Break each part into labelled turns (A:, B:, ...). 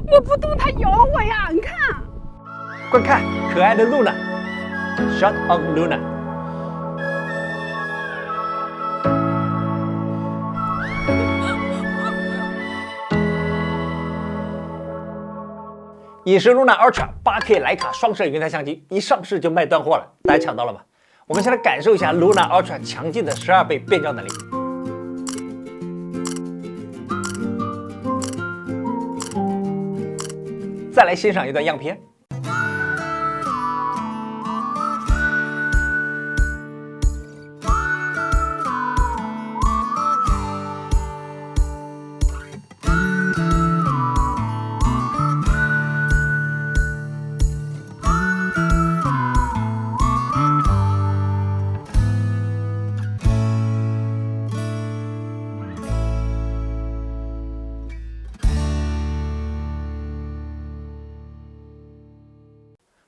A: 我不动它咬我呀！你看，
B: 快看，可爱的 Luna。Shot on Luna。影视 Luna Ultra 8K 徕卡双摄云台相机一上市就卖断货了，大家抢到了吗？我们先来感受一下 Luna Ultra 强劲的12倍变焦能力。再来欣赏一段样片。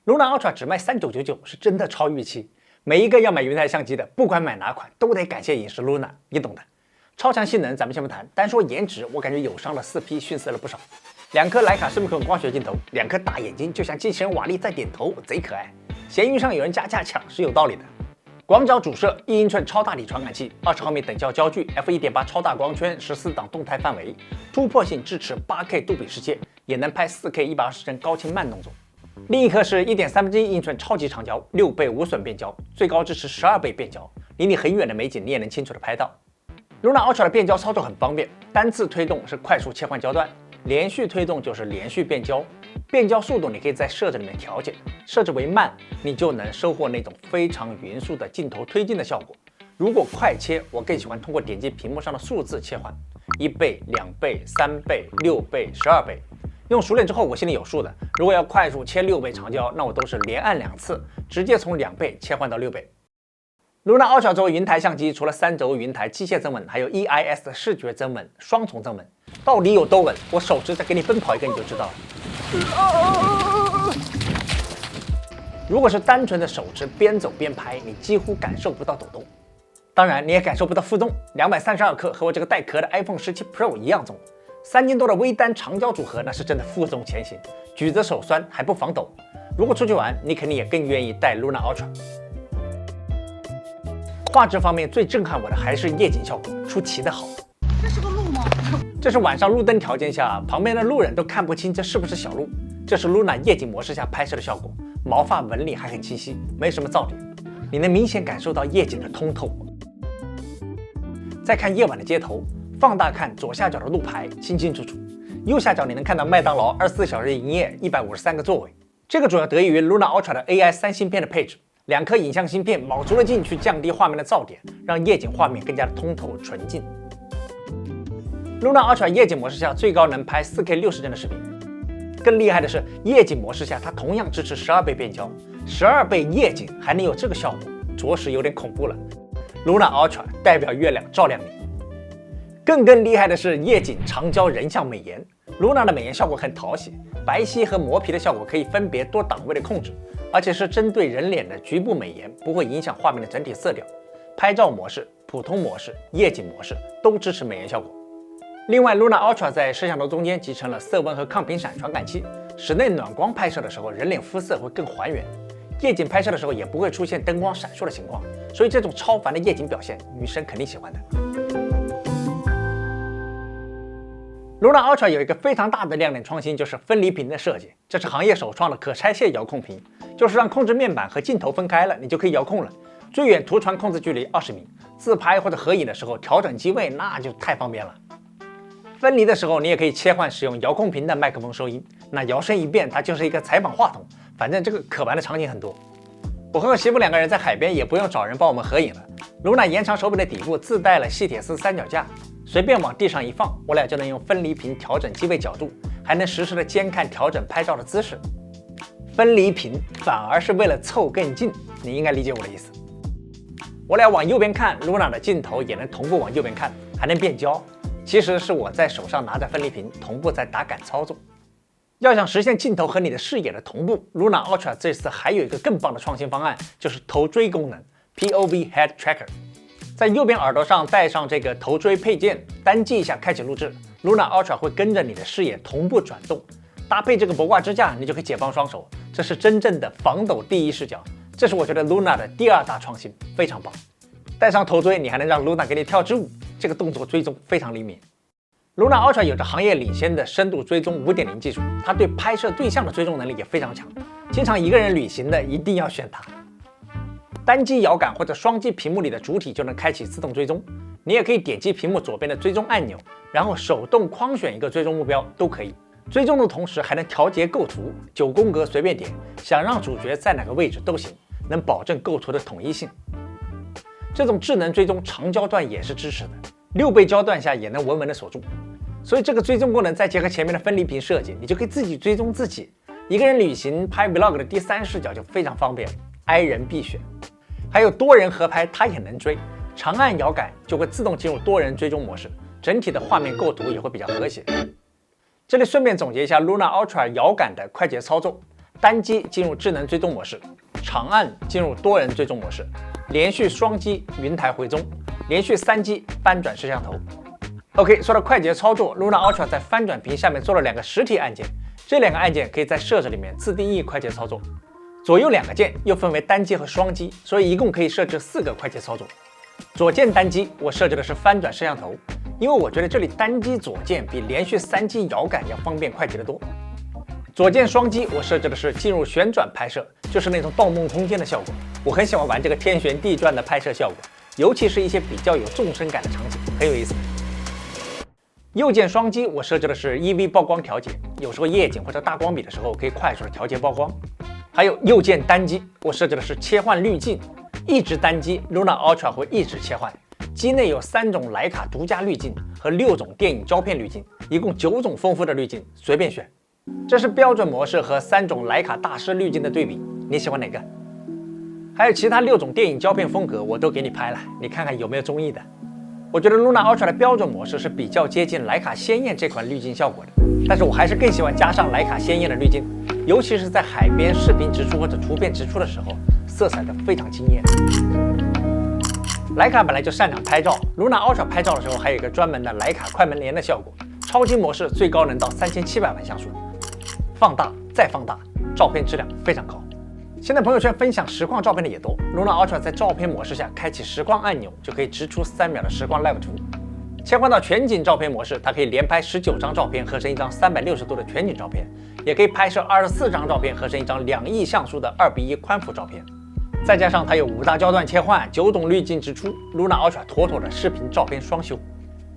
B: Luna Ultra 只卖3999，是真的超预期。每一个要买云台相机的，不管买哪款，都得感谢影视 Luna， 你懂的。超强性能咱们先不谈，单说颜值，我感觉友商的4P 逊色了不少。2颗徕卡声控光学镜头，2颗大眼睛就像机器人瓦力在点头，贼可爱。闲鱼上有人加价抢是有道理的。广角主摄1英寸超大底传感器，20毫米等效焦距 f1.8 超大光圈，14档动态范围，突破性支持 8K 杜比世界，也能拍4K 120帧高清慢动作。另一颗是1.3英寸超级长焦，6倍无损变焦，最高支持12倍变焦，离你很远的美景你也能清楚的拍到。Luna Ultra 的变焦操作很方便，单次推动是快速切换焦段，连续推动就是连续变焦。变焦速度你可以在设置里面调节，设置为慢，你就能收获那种非常匀速的镜头推进的效果。如果快切，我更喜欢通过点击屏幕上的数字切换，1倍、2倍、3倍、6倍、12倍。用熟练之后，我心里有数的。如果要快速切6倍长焦，那我都是连按2次，直接从2倍切换到6倍。Luna Ultra 作为云台相机，除了3轴云台机械增稳，还有 EIS 的视觉增稳，双重增稳，到底有多稳？我手持再给你奔跑一个你就知道了。如果是单纯的手持边走边拍，你几乎感受不到抖动，当然你也感受不到负重。232克和我这个带壳的 iPhone 17 Pro 一样重。3斤多的微单长焦组合，那是真的负重前行，举着手酸还不防抖。如果出去玩，你肯定也更愿意带 Luna Ultra。画质方面最震撼我的还是夜景效果，出奇的好。
A: 这是个鹿吗？
B: 这是晚上路灯条件下，旁边的路人都看不清这是不是小鹿。这是 Luna 夜景模式下拍摄的效果，毛发纹理还很清晰，没什么噪点，你能明显感受到夜景的通透。再看夜晚的街头。放大看左下角的路牌，清清楚楚。右下角你能看到麦当劳24小时营业，153个座位。这个主要得益于 Luna Ultra 的 AI 3芯片的配置，2颗影像芯片卯足了劲去降低画面的噪点，让夜景画面更加的通透纯净。Luna Ultra 夜景模式下最高能拍4K 60帧的视频。更厉害的是，夜景模式下它同样支持12倍变焦，12倍夜景还能有这个效果，着实有点恐怖了。Luna Ultra 代表月亮照亮你。更厉害的是夜景长焦人像美颜 ，Luna 的美颜效果很讨喜，白皙和磨皮的效果可以分别多档位的控制，而且是针对人脸的局部美颜，不会影响画面的整体色调。拍照模式、普通模式、夜景模式都支持美颜效果。另外 ，Luna Ultra 在摄像头中间集成了色温和抗频闪传感器，室内暖光拍摄的时候人脸肤色会更还原，夜景拍摄的时候也不会出现灯光闪烁的情况，所以这种超凡的夜景表现，女生肯定喜欢的。Luna Ultra 有一个非常大的亮点创新，就是分离屏的设计。这是行业首创的可拆卸遥控屏，就是让控制面板和镜头分开了，你就可以遥控了。最远图传控制距离20米，自拍或者合影的时候调整机位那就太方便了。分离的时候你也可以切换使用遥控屏的麦克风收音，那摇身一变它就是一个采访话筒，反正这个可玩的场景很多。我和我媳妇2个人在海边也不用找人帮我们合影了。Luna 延长手柄的底部自带了细铁丝三脚架，随便往地上一放，我俩就能用分离屏调整机位角度，还能实时的监看调整拍照的姿势。分离屏反而是为了凑更近，你应该理解我的意思。我俩往右边看 ，Luna 的镜头也能同步往右边看，还能变焦。其实是我在手上拿着分离屏，同步在打感操作。要想实现镜头和你的视野的同步 ，Luna Ultra 这次还有一个更棒的创新方案，就是头锥功能 （POV Head Tracker）。在右边耳朵上带上这个头锥配件，单击一下开启录制 ，Luna Ultra 会跟着你的视野同步转动，搭配这个脖挂支架，你就可以解放双手，这是真正的防抖第一视角。这是我觉得 Luna 的第2大创新，非常棒。带上头锥，你还能让 Luna 给你跳支舞，这个动作追踪非常灵敏。Luna Ultra 有着行业领先的深度追踪 5.0 技术，它对拍摄对象的追踪能力也非常强，经常一个人旅行的一定要选它。单击摇杆或者双击屏幕里的主体就能开启自动追踪，你也可以点击屏幕左边的追踪按钮，然后手动框选一个追踪目标都可以。追踪的同时还能调节构图，9宫格随便点，想让主角在哪个位置都行，能保证构图的统一性。这种智能追踪长焦段也是支持的，6倍焦段下也能稳稳的锁住。所以这个追踪功能再结合前面的分离屏设计，你就可以自己追踪自己。一个人旅行拍 vlog 的第3视角就非常方便，i 人必选。还有多人合拍它也能追，长按摇杆就会自动进入多人追踪模式，整体的画面构图也会比较和谐。这里顺便总结一下 Luna Ultra 摇杆的快捷操作：单击进入智能追踪模式，长按进入多人追踪模式，连续双击云台回踪，连续3击翻转摄像头。OK， 说到快捷操作 ，Luna Ultra 在翻转屏下面做了2个实体按键，这2个按键可以在设置里面自定义快捷操作。左右2个键又分为单击和双击，所以一共可以设置4个快捷操作。左键单击我设置的是翻转摄像头，因为我觉得这里单击左键比连续3击摇杆要方便快捷得多。左键双击我设置的是进入旋转拍摄，就是那种《盗梦空间》的效果。我很喜欢玩这个天旋地转的拍摄效果，尤其是一些比较有纵深感的场景，很有意思。右键双击我设置的是 EV 曝光调节，有时候夜景或者大光比的时候可以快速的调节曝光。还有右键单击我设置的是切换滤镜，一直单击 Luna Ultra 会一直切换。机内有3种徕卡独家滤镜和6种电影胶片滤镜，一共9种丰富的滤镜，随便选。这是标准模式和3种徕卡大师滤镜的对比，你喜欢哪个？还有其他6种电影胶片风格我都给你拍了，你看看有没有中意的。我觉得 Luna Ultra 的标准模式是比较接近徕卡鲜艳这款滤镜效果的，但是我还是更喜欢加上徕卡鲜艳的滤镜，尤其是在海边视频直出或者图片直出的时候，色彩的非常惊艳。徕卡本来就擅长拍照 ，Luna Ultra 拍照的时候还有一个专门的徕卡快门帘的效果，超级模式最高能到3700万像素，放大再放大，照片质量非常高。现在朋友圈分享实况照片的也多 ，Luna Ultra 在照片模式下开启实况按钮，就可以直出3秒的实况 live 图。切换到全景照片模式，它可以连拍19张照片合成一张360度的全景照片，也可以拍摄24张照片合成一张2亿像素的2:1宽幅照片。再加上它有5大焦段切换、9种滤镜直出 ，Luna Ultra 妥妥的视频照片双修。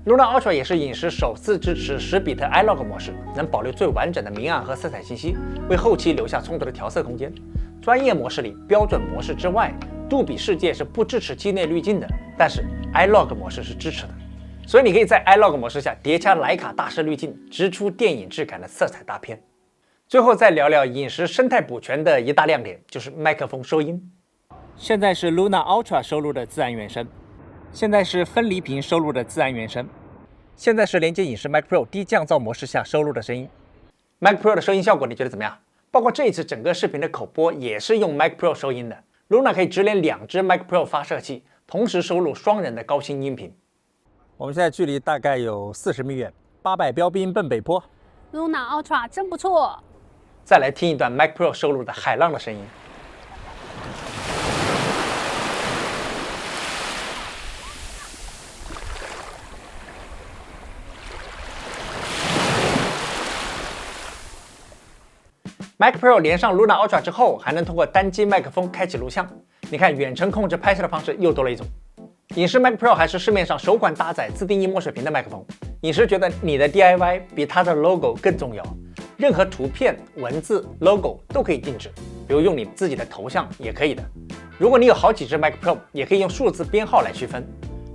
B: Luna Ultra 也是影视首次支持10比特 iLog 模式，能保留最完整的明暗和色彩信息，为后期留下充足的调色空间。专业模式里，标准模式之外，杜比世界是不支持机内滤镜的，但是 iLog 模式是支持的，所以你可以在 iLog 模式下叠加徕卡大师滤镜，直出电影质感的色彩大片。最后再聊聊饮食生态补全的一大亮点，就是麦克风收音。现在是 Luna Ultra 收录的自然原声，现在是分离屏收录的自然原声，现在是连接影视 Mac Pro 低降噪模式下收录的声音。Mac Pro 的收音效果你觉得怎么样？包括这一次整个视频的口播也是用 Mac Pro 收音的 ，Luna 可以直连2只 Mac Pro 发射器，同时收录双人的高清音频。我们现在距离大概有40米远，800标兵奔北坡。
A: Luna Ultra 真不错。
B: 再来听一段 Mac Pro 收录的海浪的声音。Mac Pro 连上 Luna Ultra 之后，还能通过单击麦克风开启录像。你看，远程控制拍摄的方式又多了一种。影视 Mac Pro 还是市面上首款搭载自定义墨水屏的麦克风。影视觉得你的 DIY 比它的 logo 更重要，任何图片、文字、logo 都可以定制，比如用你自己的头像也可以的。如果你有好几只 Mac Pro， 也可以用数字编号来区分。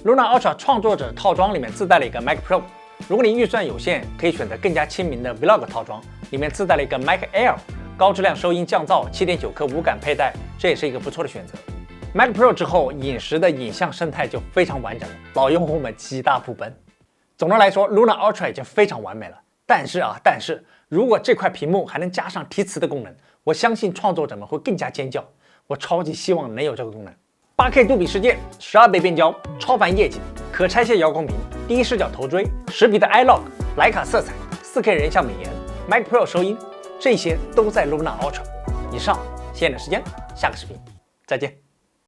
B: Luna Ultra 创作者套装里面自带了一个 Mac Pro， 如果你预算有限，可以选择更加亲民的 Vlog 套装，里面自带了一个 Mac Air。高质量收音降噪，7.9克无感佩戴，这也是一个不错的选择。Mac Pro 之后，饮食的影像生态就非常完整了，老用户们极大普奔。总的来说 ，Luna Ultra 已经非常完美了。但是，如果这块屏幕还能加上提词的功能，我相信创作者们会更加尖叫。我超级希望能有这个功能。8K 杜比世界，12倍变焦，超凡夜景，可拆卸遥控屏，第一视角头锥，10比的 iLog，徕卡色彩，4K 人像美颜。Mac Pro 收音，这些都在 Luna Ultra。以上，现在的时间，下个视频再见。